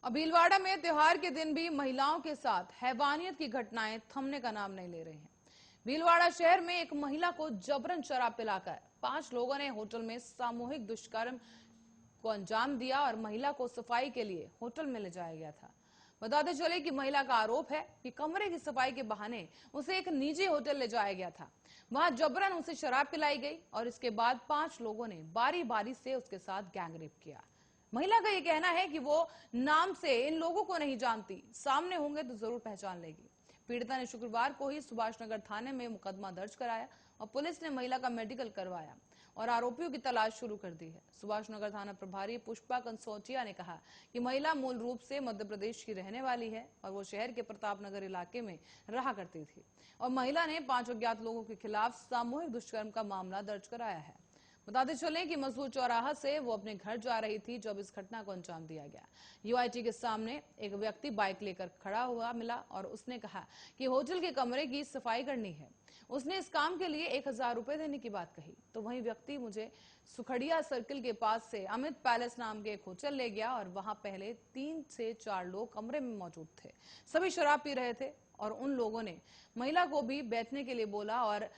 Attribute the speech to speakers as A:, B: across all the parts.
A: अब भीलवाड़ा में त्योहार के दिन भी महिलाओं के साथ हैवानियत की घटनाएं थमने का नाम नहीं ले रही हैं। भीलवाड़ा शहर में एक महिला को जबरन शराब पिलाकर 5 लोगों ने होटल में सामूहिक दुष्कर्म को अंजाम दिया और महिला को सफाई के लिए होटल में ले जाया गया था। बताते चले कि महिला का आरोप है कि कमरे की सफाई के बहाने उसे एक निजी होटल ले जाया गया था। वहां जबरन उसे शराब पिलाई गई और इसके बाद 5 लोगों ने बारी बारी से उसके साथ गैंगरेप किया। महिला का यह कहना है कि वो नाम से इन लोगों को नहीं जानती, सामने होंगे तो जरूर पहचान लेगी। पीड़िता ने शुक्रवार को ही सुभाषनगर थाने में मुकदमा दर्ज कराया और पुलिस ने महिला का मेडिकल करवाया और आरोपियों की तलाश शुरू कर दी है। सुभाषनगर थाना प्रभारी पुष्पा कंसोटिया ने कहा कि महिला मूल रूप से मध्य प्रदेश की रहने वाली है और वो शहर के प्रताप नगर इलाके में रहा करती थी और महिला ने 5 अज्ञात लोगों के खिलाफ सामूहिक दुष्कर्म का मामला दर्ज कराया है। बताते चलें कि मजदूर चौराहा से वो अपने घर जा रही थी जब इस घटना को अंजाम दिया गया। यूआईटी के सामने एक व्यक्ति बाइक लेकर खड़ा हुआ मिला और उसने कहा कि होटल के कमरे की सफाई करनी है। उसने इस काम के लिए 1000 रुपए देने की बात कही तो वही व्यक्ति मुझे सुखड़िया सर्किल के पास से अमित पैलेस नाम के एक होटल ले गया और वहां पहले 3 से 4 लोग कमरे में मौजूद थे। सभी शराब पी रहे थे और उन लोगों ने महिला को भी बैठने के लिए बोला और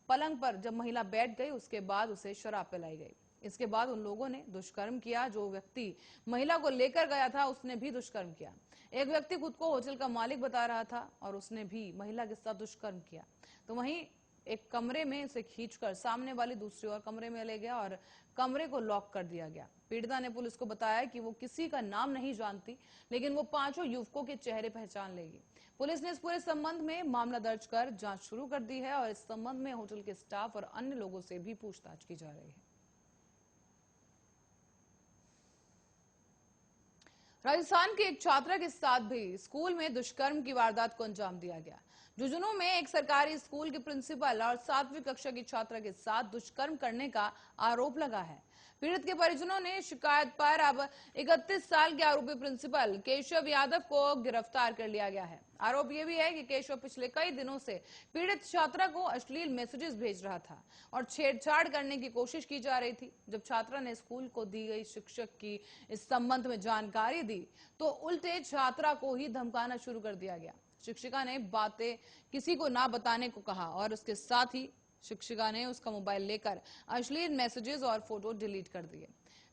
A: पलंग पर जब महिला बैठ गई उसके बाद उसे शराब पिलाई गई। इसके बाद उन लोगों ने दुष्कर्म किया। जो व्यक्ति महिला को लेकर गया था उसने भी दुष्कर्म किया। एक व्यक्ति खुद को होटल का मालिक बता रहा था और उसने भी महिला के साथ दुष्कर्म किया। तो वहीं एक कमरे में उसे खींचकर सामने वाली दूसरी ओर कमरे में ले गया और कमरे को लॉक कर दिया गया। पीड़िता ने पुलिस को बताया कि वो किसी का नाम नहीं जानती, लेकिन वो 5 युवकों के चेहरे पहचान लेगी। पुलिस ने इस पूरे संबंध में मामला दर्ज कर जांच शुरू कर दी है और इस संबंध में होटल के स्टाफ और अन्य लोगों से भी पूछताछ की जा रही है। राजस्थान की एक छात्रा के साथ भी स्कूल में दुष्कर्म की वारदात को अंजाम दिया गया। झुंझुनू में एक सरकारी स्कूल के प्रिंसिपल और 7वीं कक्षा की छात्रा के साथ दुष्कर्म करने का आरोप लगा है। पीड़ित के परिजनों ने शिकायत पर अब 31 साल के आरोपी प्रिंसिपल केशव यादव को गिरफ्तार कर लिया गया है। आरोप यह भी है कि केशव पिछले कई दिनों से पीड़ित छात्रा को अश्लील मैसेजेस भेज रहा था और छेड़छाड़ करने की कोशिश की जा रही थी। जब छात्रा ने स्कूल को दी गई शिक्षक की इस संबंध में जानकारी दी तो उल्टे छात्रा को ही धमकाना शुरू कर दिया गया। शिक्षिका ने बातें किसी को ना बताने को कहा और उसके साथ ही शिक्षिका ने उसका मोबाइल लेकर अश्लील मैसेजेस और फोटो डिलीट कर दिए।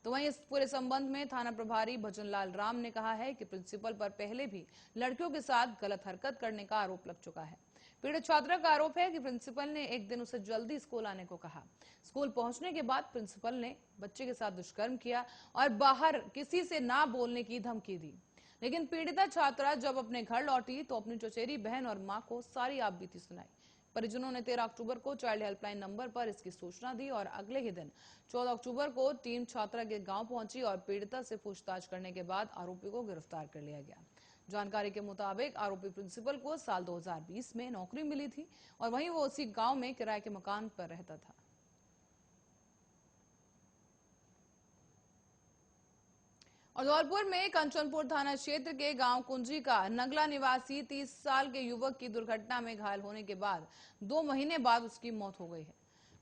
A: तो वहीं इस पूरे संबंध में थाना प्रभारी भजनलाल राम ने कहा है कि प्रिंसिपल पर पहले भी लड़कियों के साथ गलत हरकत करने का आरोप लग चुका है। पीड़ित छात्रा का आरोप है कि प्रिंसिपल ने एक दिन उसे जल्दी स्कूल आने को कहा। स्कूल पहुंचने के बाद प्रिंसिपल ने बच्चे के साथ दुष्कर्म किया और बाहर किसी से ना बोलने की धमकी दी। लेकिन पीड़िता छात्रा जब अपने घर लौटी तो अपनी चचेरी बहन और मां को सारी आपबीती सुनाई। परिजनों ने 13 अक्टूबर को चाइल्ड हेल्पलाइन नंबर पर इसकी सूचना दी और अगले ही दिन 14 अक्टूबर को टीम छात्रा के गांव पहुंची और पीड़िता से पूछताछ करने के बाद आरोपी को गिरफ्तार कर लिया गया। जानकारी के मुताबिक आरोपी प्रिंसिपल को साल 2020 में नौकरी मिली थी और वहीं वो उसी गांव में किराए के मकान पर रहता था। और धौलपुर में कंचनपुर थाना क्षेत्र के गांव कुंजी का नगला निवासी 30 साल के युवक की दुर्घटना में घायल होने के बाद 2 महीने बाद उसकी मौत हो गई है।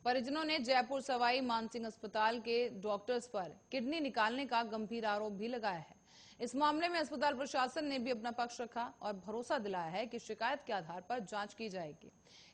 A: परिजनों ने जयपुर सवाई मानसिंह अस्पताल के डॉक्टर्स पर किडनी निकालने का गंभीर आरोप भी लगाया है। इस मामले में अस्पताल प्रशासन ने भी अपना पक्ष रखा और भरोसा दिलाया है कि शिकायत के आधार पर जांच की जाएगी।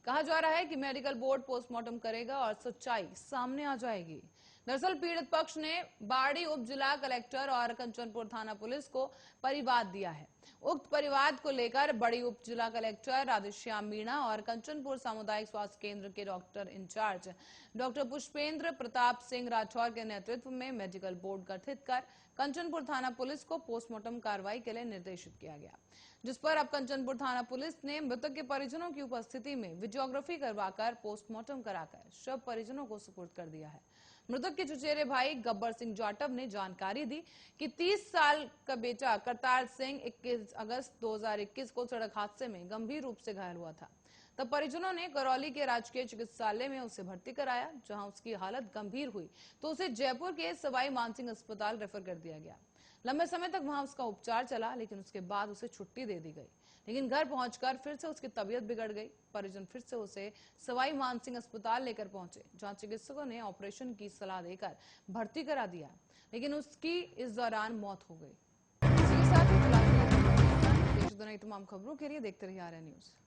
A: कहा जा रहा है कि मेडिकल बोर्ड पोस्टमार्टम करेगा और सच्चाई सामने आ जाएगी। दरअसल पीड़ित पक्ष ने बाड़ी उप जिला कलेक्टर और कंचनपुर थाना पुलिस को परिवाद दिया है। उक्त परिवाद को लेकर बड़ी उप जिला कलेक्टर राधेश्याम मीणा और कंचनपुर सामुदायिक स्वास्थ्य केंद्र के doctor in charge doctor Pushpendra Pratap Singh Rathore के नेतृत्व में मेडिकल बोर्ड गठित कर कंचनपुर थाना पुलिस को पोस्टमार्टम कार्रवाई के लिए निर्देशित किया गया, जिस पर अब कंचनपुर थाना पुलिस ने मृतक के परिजनों की उपस्थिति में वीडियोग्राफी करवाकर पोस्टमार्टम कराकर शव परिजनों को सुपुर्द कर दिया है। मृतक के चचेरे भाई गब्बर सिंह जाटव ने जानकारी दी कि 30 साल का बेटा करतार सिंह 21 अगस्त 2021 को सड़क हादसे में गंभीर रूप से घायल हुआ था। तब परिजनों ने करौली के राजकीय चिकित्सालय में उसे भर्ती कराया, जहां उसकी हालत गंभीर हुई तो उसे जयपुर के सवाई मानसिंह अस्पताल रेफर कर दिया गया। लंबे समय तक वहां उसका उपचार चला, लेकिन उसके बाद उसे छुट्टी दे दी गई। लेकिन घर पहुंचकर फिर से उसकी तबीयत बिगड़ गई। परिजन फिर से उसे सवाई मानसिंह अस्पताल लेकर पहुंचे, जहां चिकित्सकों ने ऑपरेशन की सलाह देकर भर्ती करा दिया, लेकिन उसकी इस दौरान मौत हो गई। इसी के साथ तमाम खबरों के लिए देखते रहिए आर्या न्यूज।